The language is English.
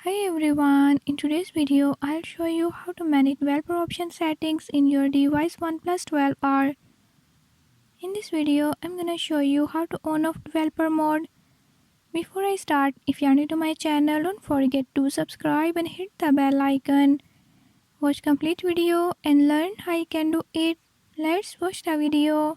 Hi everyone, in today's video I'll show you how to manage developer option settings in your device Oneplus 12R. In this video I'm gonna show you how to on off developer mode. Before I start, if you are new to my channel, don't forget to subscribe and hit the bell icon. Watch complete video and learn how you can do it. Let's watch the video.